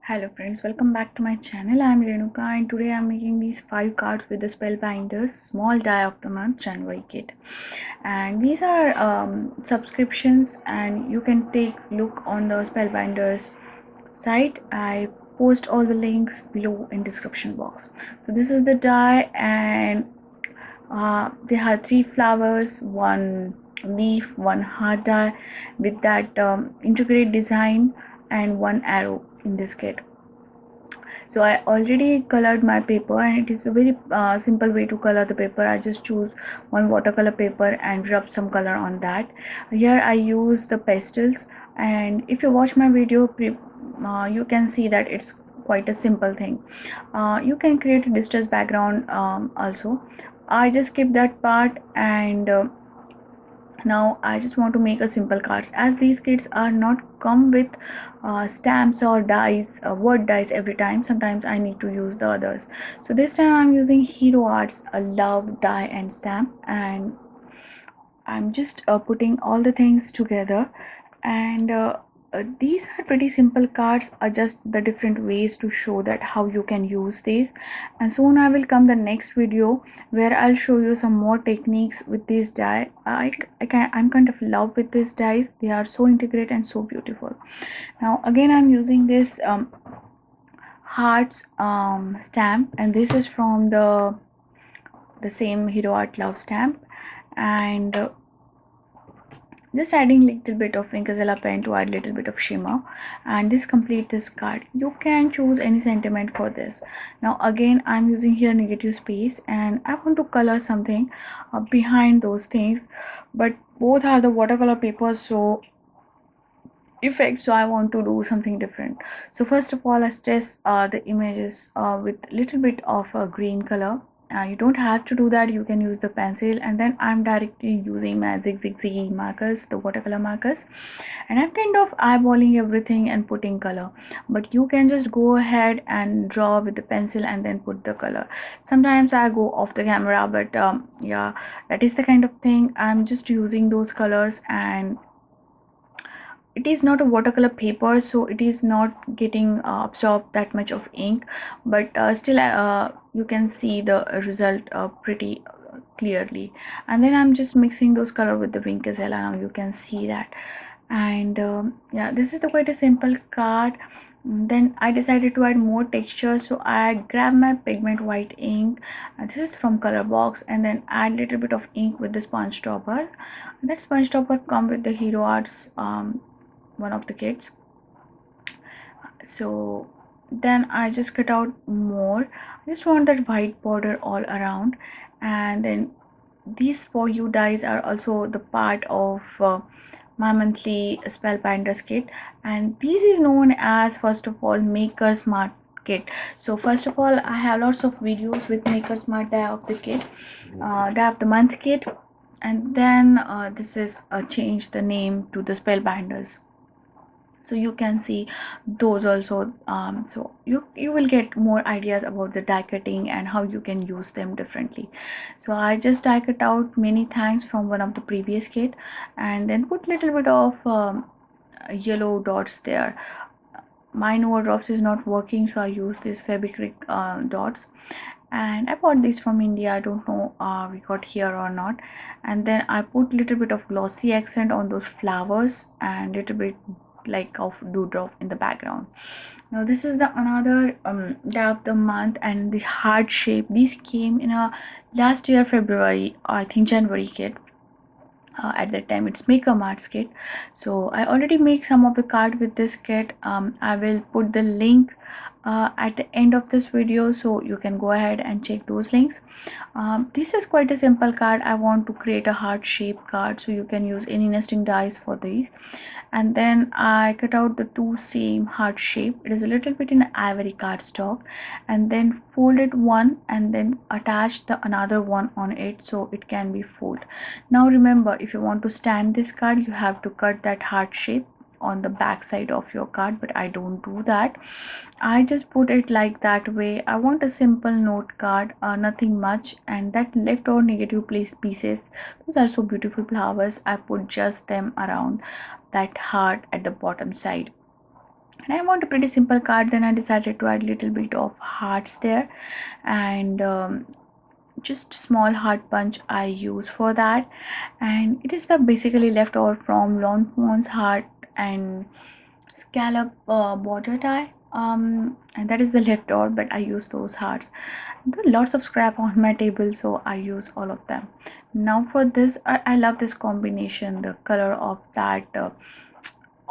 Hello friends, welcome back to my channel. I am Renuka and today I am making these 5 cards with the Spellbinders Small Die of the Month January kit. And these are subscriptions and you can take look on the Spellbinders site. I post all the links below in description box. So this is the die and they have 3 flowers, 1 leaf, 1 heart die with that intricate design and 1 arrow in this kit. So I already colored my paper and it is a very simple way to color the paper. I just choose one watercolor paper and rub some color on that. Here I use the pastels, and if you watch my video you can see that it's quite a simple thing. You can create a distress background also. I just skip that part and now I just want to make a simple cards, as these kits are not come with stamps or dies, word dies every time. Sometimes I need to use the others, so this time I'm using Hero Arts a love die and stamp, and I'm just putting all the things together. And these are pretty simple cards, are just the different ways to show that how you can use these. And soon I will come the next video where I'll show you some more techniques with these die. I'm kind of love with these dies. They are so integrated and so beautiful. Now again I'm using this hearts stamp, and this is from the same Hero Art love stamp, and just adding little bit of Fiskars pen to add little bit of shimmer, and this complete this card. You can choose any sentiment for this. Now again I'm using here negative space and I want to color something behind those things, but both are the watercolor papers, so effect, so I want to do something different. So first of all I stress the images with little bit of a green color. You don't have to do that, you can use the pencil, and then I'm directly using my zigzaggy markers, the watercolor markers, and I'm kind of eyeballing everything and putting color. But you can just go ahead and draw with the pencil and then put the color. Sometimes I go off the camera, but yeah, that is the kind of thing. I'm just using those colors, and it is not a watercolor paper, so it is not getting absorbed that much of ink, but still you can see the result pretty clearly. And then I'm just mixing those color with the Fiskars. Now you can see that, and yeah, this is the quite a simple card. Then I decided to add more texture, so I grabbed my pigment white ink, this is from color box, and then add little bit of ink with the sponge topper. That sponge topper come with the Hero Arts one of the kits. So then I just cut out more. I just want that white border all around, and then these For You dies are also the part of my monthly Spellbinders kit, and this is known as, first of all, Maker Smart kit. So first of all I have lots of videos with Maker Smart die of the kit, die of the month kit, and then this is changed the name to the Spellbinders, so you can see those also. So you will get more ideas about the die cutting and how you can use them differently. So I just die cut out many things from one of the previous kit, and then put little bit of yellow dots there. Mine overdrops is not working, so I use this Fabric dots, and I bought this from India. I don't know we got here or not. And then I put little bit of glossy accent on those flowers and little bit like of dewdrop in the background. Now this is the another day of the month, and the heart shape, these came in a last year February, I think January kit. At that time it's Maker Marts kit, so I already make some of the card with this kit. I will put the link at the end of this video, so you can go ahead and check those links. This is quite a simple card. I want to create a heart shape card, so you can use any nesting dies for these. And then I cut out the two same heart shape. It is a little bit in ivory cardstock, and then folded one and then attach the another one on it, so it can be folded. Now remember, if you want to stand this card, you have to cut that heart shape on the back side of your card, but I don't do that. I just put it like that way. I want a simple note card, nothing much. And that left or negative place pieces, those are so beautiful flowers, I put just them around that heart at the bottom side. and I want a pretty simple card. Then I decided to add a little bit of hearts there, and just small heart punch I use for that. And it is the basically leftover from Laureen's heart and scallop border tie, and that is the leftover, but I use those hearts. There are lots of scrap on my table, so I use all of them. Now for this, I love this combination, the color of that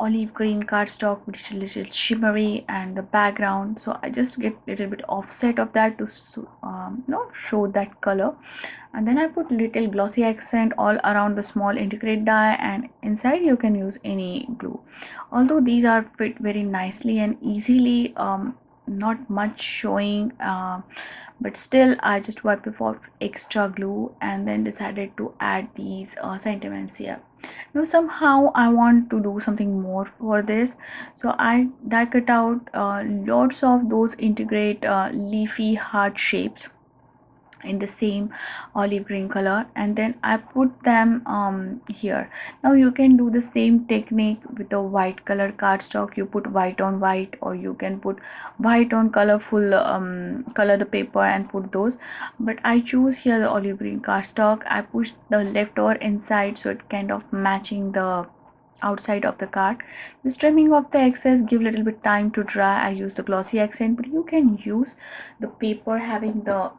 olive green cardstock, which is a little shimmery, and the background, so I just get a little bit offset of that to show that color. And then I put little glossy accent all around the small integrate die, and inside you can use any glue. Although these are fit very nicely and easily, not much showing, but still I just wiped it for extra glue and then decided to add these sentiments here. Now somehow I want to do something more for this, so I die cut out lots of those integrate leafy heart shapes in the same olive green color, and then I put them here. Now you can do the same technique with the white color cardstock. You put white on white, or you can put white on colorful color the paper and put those, but I choose here the olive green cardstock. I push the leftover inside, so it kind of matching the outside of the card. This trimming of the excess give a little bit time to dry. I use the glossy accent, but you can use the paper having the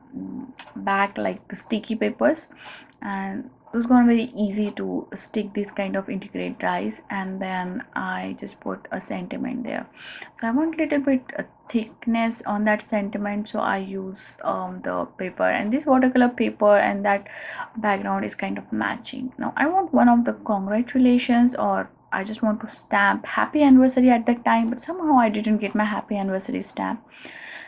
back like sticky papers, and it was gonna be very easy to stick this kind of integrate dies. And then I just put a sentiment there, so I want a little bit thickness on that sentiment, so I use the paper, and this watercolor paper and that background is kind of matching. Now I want one of the congratulations, or I just want to stamp happy anniversary at that time, but somehow I didn't get my happy anniversary stamp,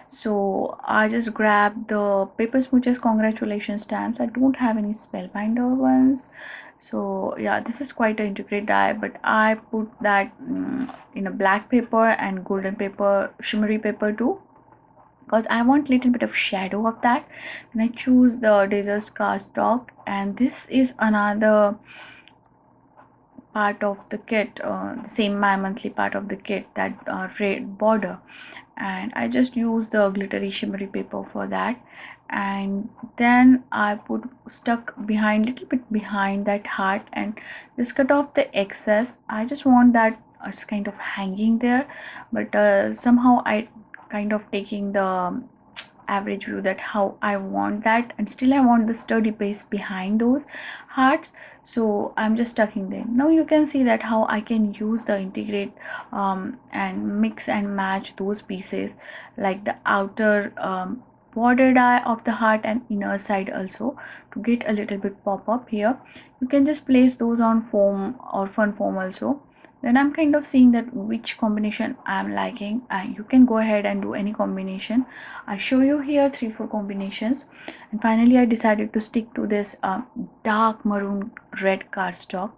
so I just grabbed the paper smooches congratulations stamps. I don't have any spellbinder ones, so yeah, this is quite an integrate die, but I put that in a black paper and golden paper, shimmery paper too, because I want a little bit of shadow of that. Then I choose the desert cardstock, and this is another part of the kit, same my monthly part of the kit, that red border, and I just use the glittery shimmery paper for that. And then I put stuck behind, little bit behind that heart, and just cut off the excess. I just want that it's kind of hanging there, but somehow I kind of taking the average view that how I want that, and still I want the sturdy base behind those hearts, so I'm just tucking them. Now you can see that how I can use the integrate and mix and match those pieces, like the outer border die of the heart and inner side also, to get a little bit pop up here. You can just place those on foam or fun foam also. Then I'm kind of seeing that which combination I'm liking, and you can go ahead and do any combination. I show you here 3-4 combinations, and finally I decided to stick to this dark maroon red cardstock.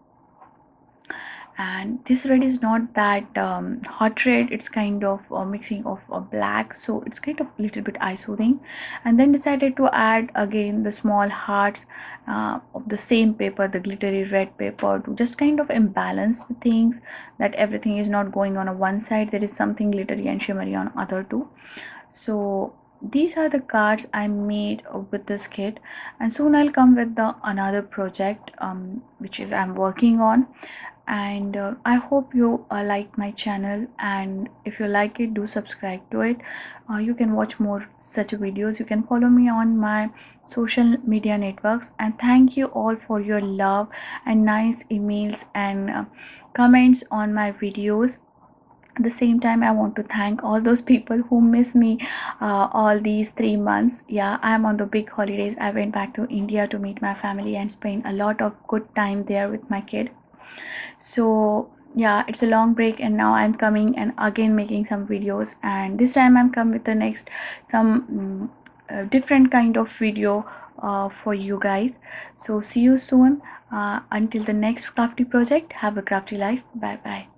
And this red is not that hot red, it's kind of a mixing of black, so it's kind of a little bit eye soothing. And then decided to add again the small hearts of the same paper, the glittery red paper, to just kind of imbalance the things, that everything is not going on a one side, there is something glittery and shimmery on other too. So these are the cards I made with this kit, and soon I'll come with the another project which is I'm working on. And I hope you like my channel, and if you like it, do subscribe to it. You can watch more such videos. You can follow me on my social media networks, and thank you all for your love and nice emails and comments on my videos. At the same time, I want to thank all those people who miss me all these 3 months. Yeah, I'm on the big holidays. I went back to India to meet my family and spend a lot of good time there with my kid. So yeah, it's a long break, and now I'm coming and again making some videos, and this time I'm come with the next some different kind of video for you guys. So see you soon. Until the next crafty project, have a crafty life. Bye bye.